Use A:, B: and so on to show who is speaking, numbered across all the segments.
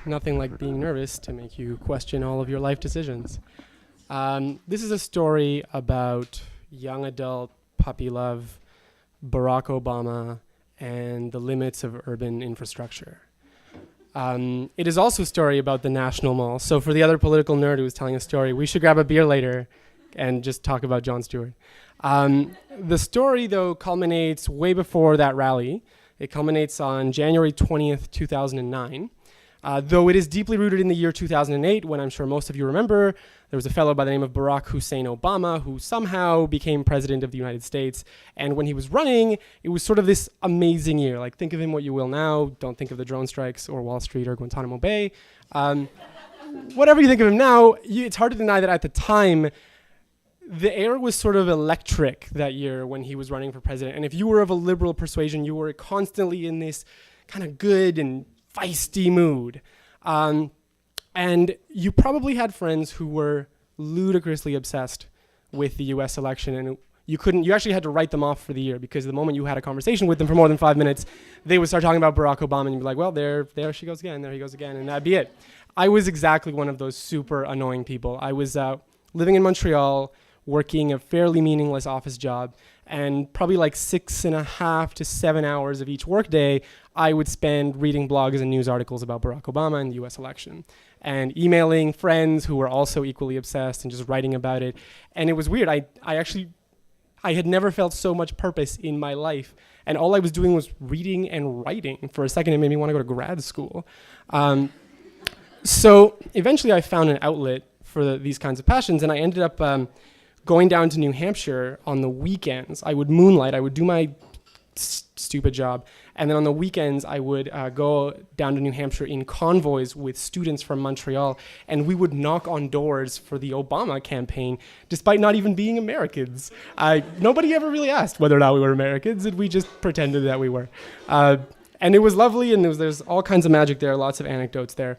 A: Nothing like being nervous to make you question all of your life decisions. This is a story about young adult puppy love, Barack Obama, and the limits of urban infrastructure. It is also a story about the National Mall. So for the other political nerd who was telling a story, we should grab a beer later and just talk about Jon Stewart. The story, though, culminates way before that rally. It culminates on January 20th, 2009. Though it is deeply rooted in the year 2008, when I'm sure most of you remember, there was a fellow by the name of Barack Hussein Obama who somehow became president of the United States. And when he was running, it was sort of this amazing year. Like, think of him what you will now. Don't think of the drone strikes or Wall Street or Guantanamo Bay. Whatever you think of him now, it's hard to deny that at the time, the air was sort of electric that year when he was running for president. And if you were of a liberal persuasion, you were constantly in this kind of good and feisty mood. And you probably had friends who were ludicrously obsessed with the US election, and you actually had to write them off for the year, because the moment you had a conversation with them for more than 5 minutes, they would start talking about Barack Obama, and you'd be like, well, there she goes again, there he goes again, and that'd be it. I was exactly one of those super annoying people. I was living in Montreal, working a fairly meaningless office job, and probably like 6.5 to 7 hours of each workday, I would spend reading blogs and news articles about Barack Obama and the US election, and emailing friends who were also equally obsessed and just writing about it. And it was weird. I had never felt so much purpose in my life, and all I was doing was reading and writing. For a second, it made me want to go to grad school. So eventually I found an outlet for these kinds of passions, and I ended up going down to New Hampshire on the weekends. I would moonlight. I would do my stupid job, and then on the weekends I would go down to New Hampshire in convoys with students from Montreal, and we would knock on doors for the Obama campaign, despite not even being Americans. Nobody ever really asked whether or not we were Americans, and we just pretended that we were. And it was lovely, and there's all kinds of magic there, lots of anecdotes there.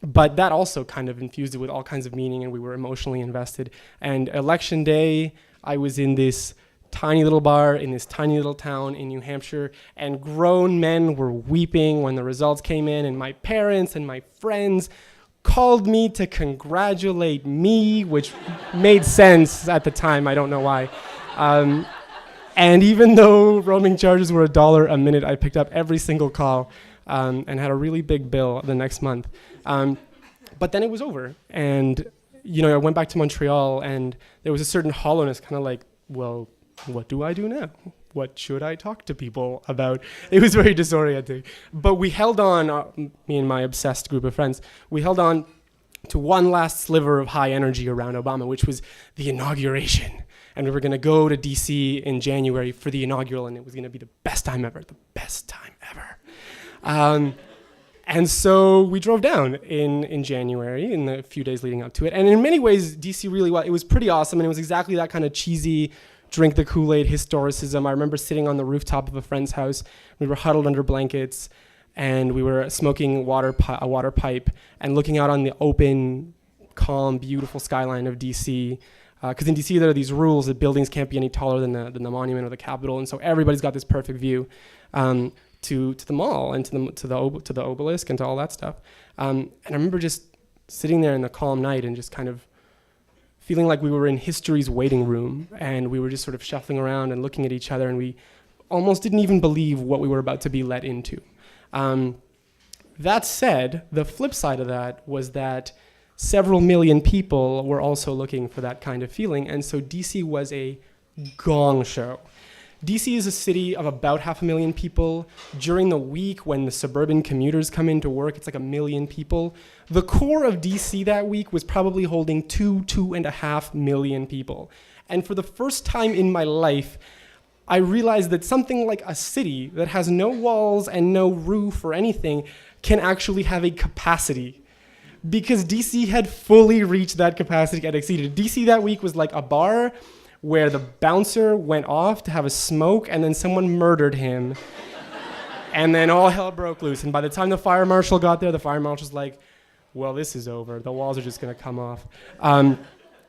A: But that also kind of infused it with all kinds of meaning, and we were emotionally invested. And election day, I was in this tiny little bar in this tiny little town in New Hampshire, and grown men were weeping when the results came in, and my parents and my friends called me to congratulate me, which made sense at the time. I don't know why. And even though roaming charges were $1 a minute, I picked up every single call and had a really big bill the next month. But then it was over, and I went back to Montreal, and there was a certain hollowness, kind of like, well, what do I do now? What should I talk to people about? It was very disorienting. But we held on, me and my obsessed group of friends, we held on to one last sliver of high energy around Obama, which was the inauguration. And we were going to go to DC in January for the inaugural, and it was going to be the best time ever, the best time ever. And so we drove down in January, in the few days leading up to it. And in many ways, DC it was pretty awesome, and it was exactly that kind of cheesy, drink the Kool-Aid historicism. I remember sitting on the rooftop of a friend's house. We were huddled under blankets, and we were smoking a water pipe and looking out on the open, calm, beautiful skyline of DC. Because in DC, there are these rules that buildings can't be any taller than the monument or the Capitol, and so everybody's got this perfect view to the mall and to the obelisk and to all that stuff. And I remember just sitting there in the calm night and just kind of feeling like we were in history's waiting room, and we were just sort of shuffling around and looking at each other, and we almost didn't even believe what we were about to be let into. That said, the flip side of that was that several million people were also looking for that kind of feeling, and so DC was a gong show. DC is a city of about 500,000 people. During the week when the suburban commuters come into work, it's like 1 million people. The core of DC that week was probably holding 2.5 million people. And for the first time in my life, I realized that something like a city that has no walls and no roof or anything can actually have a capacity. Because DC had fully reached that capacity and exceeded. DC that week was like a bar where the bouncer went off to have a smoke, and then someone murdered him. And then all hell broke loose. And by the time the fire marshal got there, the fire marshal's like, well, this is over. The walls are just going to come off.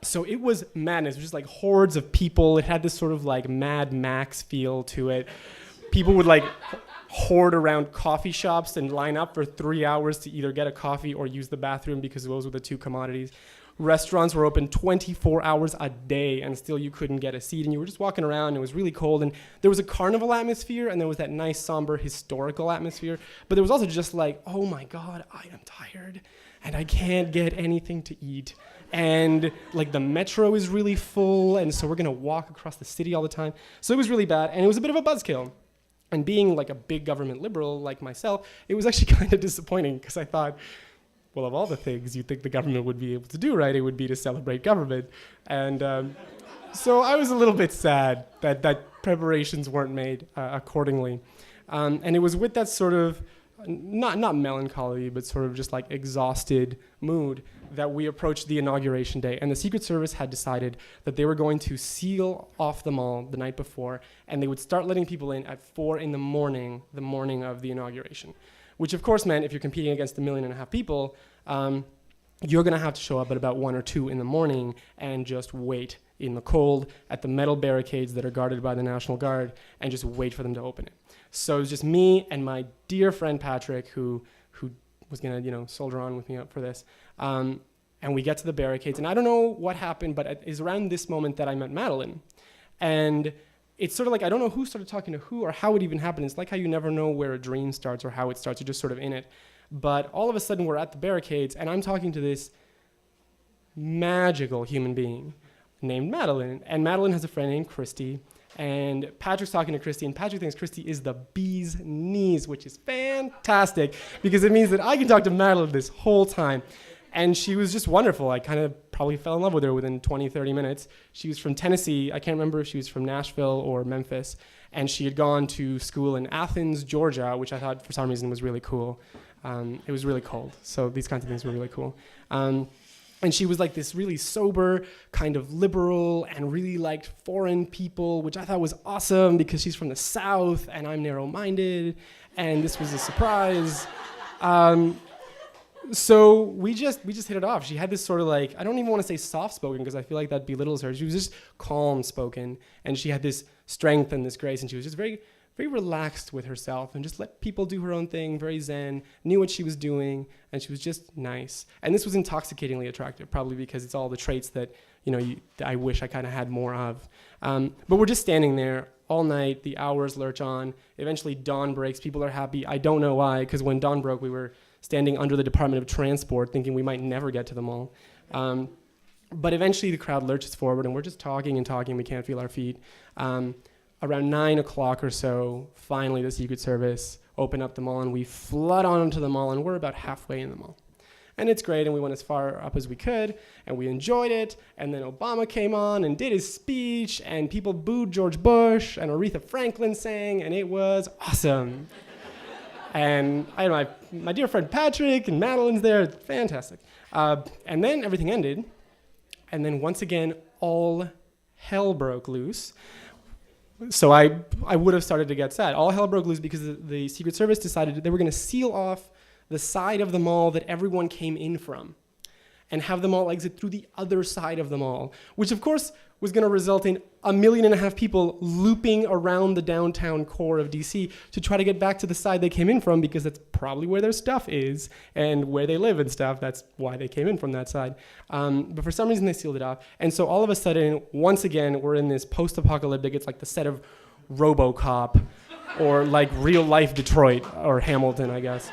A: So it was madness. It was just like hordes of people. It had this sort of like Mad Max feel to it. people would like hoard around coffee shops and line up for 3 hours to either get a coffee or use the bathroom because those were the two commodities. Restaurants were open 24 hours a day and still you couldn't get a seat and you were just walking around and it was really cold and there was a carnival atmosphere and there was that nice somber historical atmosphere, but there was also just like, oh my God, I am tired and I can't get anything to eat and like the metro is really full and so we're gonna walk across the city all the time. So it was really bad and it was a bit of a buzzkill. And being like a big government liberal like myself, it was actually kind of disappointing because I thought, well, of all the things you think the government would be able to do right, it would be to celebrate government. And so I was a little bit sad that preparations weren't made accordingly. And it was with that sort of, not melancholy, but sort of just like exhausted mood that we approached the inauguration day. And the Secret Service had decided that they were going to seal off the mall the night before, and they would start letting people in at 4 a.m, the morning of the inauguration. Which of course meant if you're competing against 1.5 million people, you're gonna have to show up at about 1 or 2 in the morning and just wait in the cold at the metal barricades that are guarded by the National Guard and just wait for them to open it. So it was just me and my dear friend Patrick who was gonna soldier on with me up for this. And we get to the barricades and I don't know what happened, but it is around this moment that I met Madeline. And it's sort of like, I don't know who started talking to who or how it even happened. It's like how you never know where a dream starts or how it starts. You're just sort of in it. But all of a sudden we're at the barricades and I'm talking to this magical human being named Madeline. And Madeline has a friend named Christy. And Patrick's talking to Christy and Patrick thinks Christy is the bee's knees, which is fantastic because it means that I can talk to Madeline this whole time. And she was just wonderful. I kind of probably fell in love with her within 20, 30 minutes. She was from Tennessee. I can't remember if she was from Nashville or Memphis. And she had gone to school in Athens, Georgia, which I thought for some reason was really cool. It was really cold. So these kinds of things were really cool. And she was like this really sober, kind of liberal, and really liked foreign people, which I thought was awesome because she's from the South and I'm narrow-minded. And this was a surprise. So we just hit it off. She had this sort of like, I don't even want to say soft-spoken because I feel like that belittles her. She was just calm-spoken, and she had this strength and this grace, and she was just very, very relaxed with herself and just let people do her own thing, very zen, knew what she was doing, and she was just nice. And this was intoxicatingly attractive, probably because it's all the traits that I wish I kind of had more of. But we're just standing there all night. The hours lurch on. Eventually dawn breaks. People are happy. I don't know why, because when dawn broke, we were standing under the Department of Transport thinking we might never get to the mall. But eventually the crowd lurches forward and we're just talking and talking. We can't feel our feet. Around 9 o'clock or so, finally the Secret Service open up the mall and we flood onto the mall and we're about halfway in the mall. And it's great and we went as far up as we could and we enjoyed it. And then Obama came on and did his speech and people booed George Bush and Aretha Franklin sang and it was awesome. And I know my dear friend Patrick and Madeline's there, fantastic. And then everything ended, and then once again, all hell broke loose. So I would have started to get sad. All hell broke loose because the Secret Service decided they were going to seal off the side of the mall that everyone came in from and have them all exit through the other side of the mall, which of course was going to result in 1.5 million people looping around the downtown core of DC to try to get back to the side they came in from because that's probably where their stuff is and where they live and stuff. That's why they came in from that side. But for some reason they sealed it off. And so all of a sudden, once again, we're in this post-apocalyptic, it's like the set of RoboCop or like real life Detroit or Hamilton, I guess.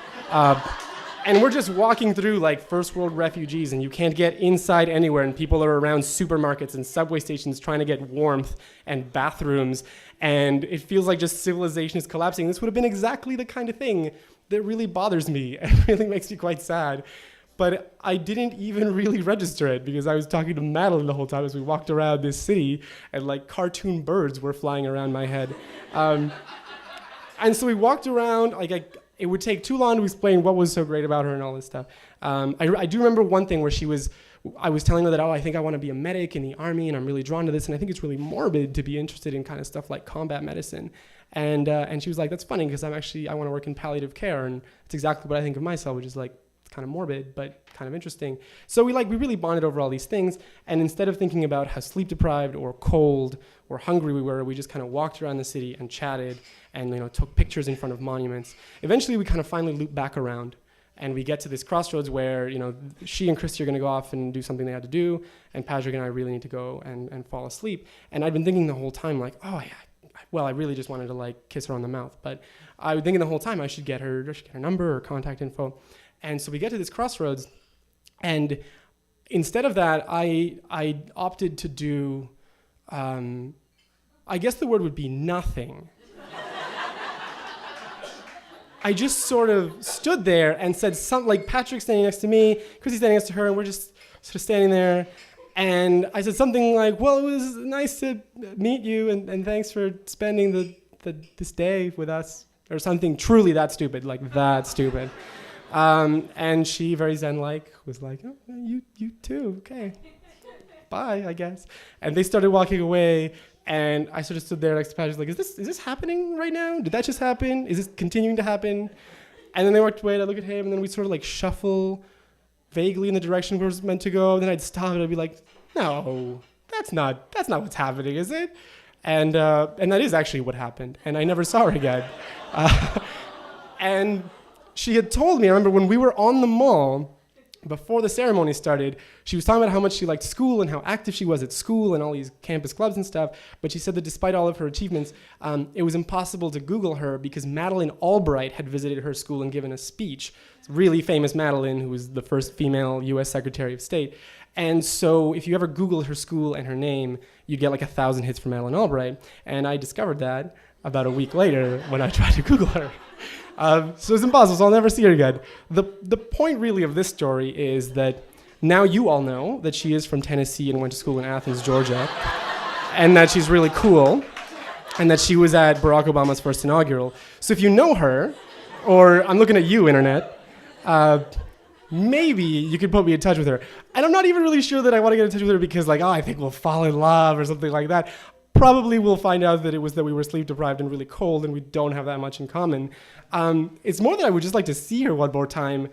A: And we're just walking through like first world refugees and you can't get inside anywhere and people are around supermarkets and subway stations trying to get warmth and bathrooms and it feels like just civilization is collapsing. This would have been exactly the kind of thing that really bothers me and really makes me quite sad. But I didn't even really register it because I was talking to Madeline the whole time as we walked around this city and like cartoon birds were flying around my head. And so we walked around, it would take too long to explain what was so great about her and all this stuff. I do remember one thing where I was telling her that, I think I want to be a medic in the army and I'm really drawn to this and I think it's really morbid to be interested in kind of stuff like combat medicine. And she was like, that's funny because I want to work in palliative care and it's exactly what I think of myself, which is like kind of morbid, but kind of interesting. So we really bonded over all these things. And instead of thinking about how sleep deprived or cold or hungry we were, we just kind of walked around the city and chatted and took pictures in front of monuments. Eventually, we kind of finally loop back around. And we get to this crossroads where, she and Christy are going to go off and do something they had to do, and Patrick and I really need to go and fall asleep. And I'd been thinking the whole time, oh yeah, well, I really just wanted to kiss her on the mouth. But I was thinking the whole time I should get her number or contact info. And so we get to this crossroads, and instead of that, I opted to do, I guess the word would be nothing. I just sort of stood there and said something, Patrick standing next to me, Chrissy standing next to her, and we're just sort of standing there. And I said something well, it was nice to meet you, and thanks for spending this day with us, or something truly that stupid, that stupid. And she, very zen-like, was oh, you too, okay. Bye, I guess. And they started walking away. And I sort of stood there next to Patrick, is this happening right now? Did that just happen? Is this continuing to happen? And then they walked away, and I look at him, and then we sort of shuffle vaguely in the direction we were meant to go. And then I'd stop, and I'd be no, that's not what's happening, is it? And that is actually what happened. And I never saw her again. And she had told me, I remember when we were on the mall, before the ceremony started, she was talking about how much she liked school and how active she was at school and all these campus clubs and stuff. But she said that despite all of her achievements, it was impossible to Google her because Madeleine Albright had visited her school and given a speech. Really famous Madeleine, who was the first female U.S. Secretary of State. And so if you ever Googled her school and her name, you'd get 1,000 hits from Madeleine Albright. And I discovered that about a week later when I tried to Google her. So it's impossible, so I'll never see her again. The point really of this story is that now you all know that she is from Tennessee and went to school in Athens, Georgia, and that she's really cool, and that she was at Barack Obama's first inaugural. So if you know her, or I'm looking at you, Internet, maybe you could put me in touch with her. And I'm not even really sure that I want to get in touch with her because I think we'll fall in love or something like that. Probably we'll find out that it was that we were sleep deprived and really cold and we don't have that much in common. It's more that I would just like to see her one more time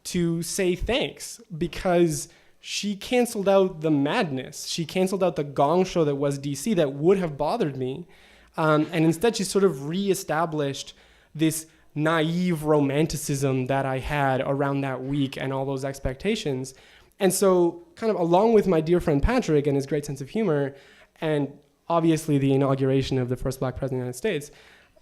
A: to say thanks because she canceled out the madness. She canceled out the gong show that was DC that would have bothered me. And instead she sort of reestablished this naive romanticism that I had around that week and all those expectations. And so kind of along with my dear friend Patrick and his great sense of humor and obviously the inauguration of the first black president of the United States,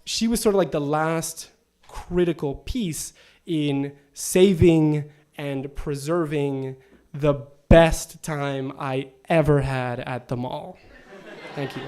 A: she was sort of the last critical piece in saving and preserving the best time I ever had at the mall. Thank you.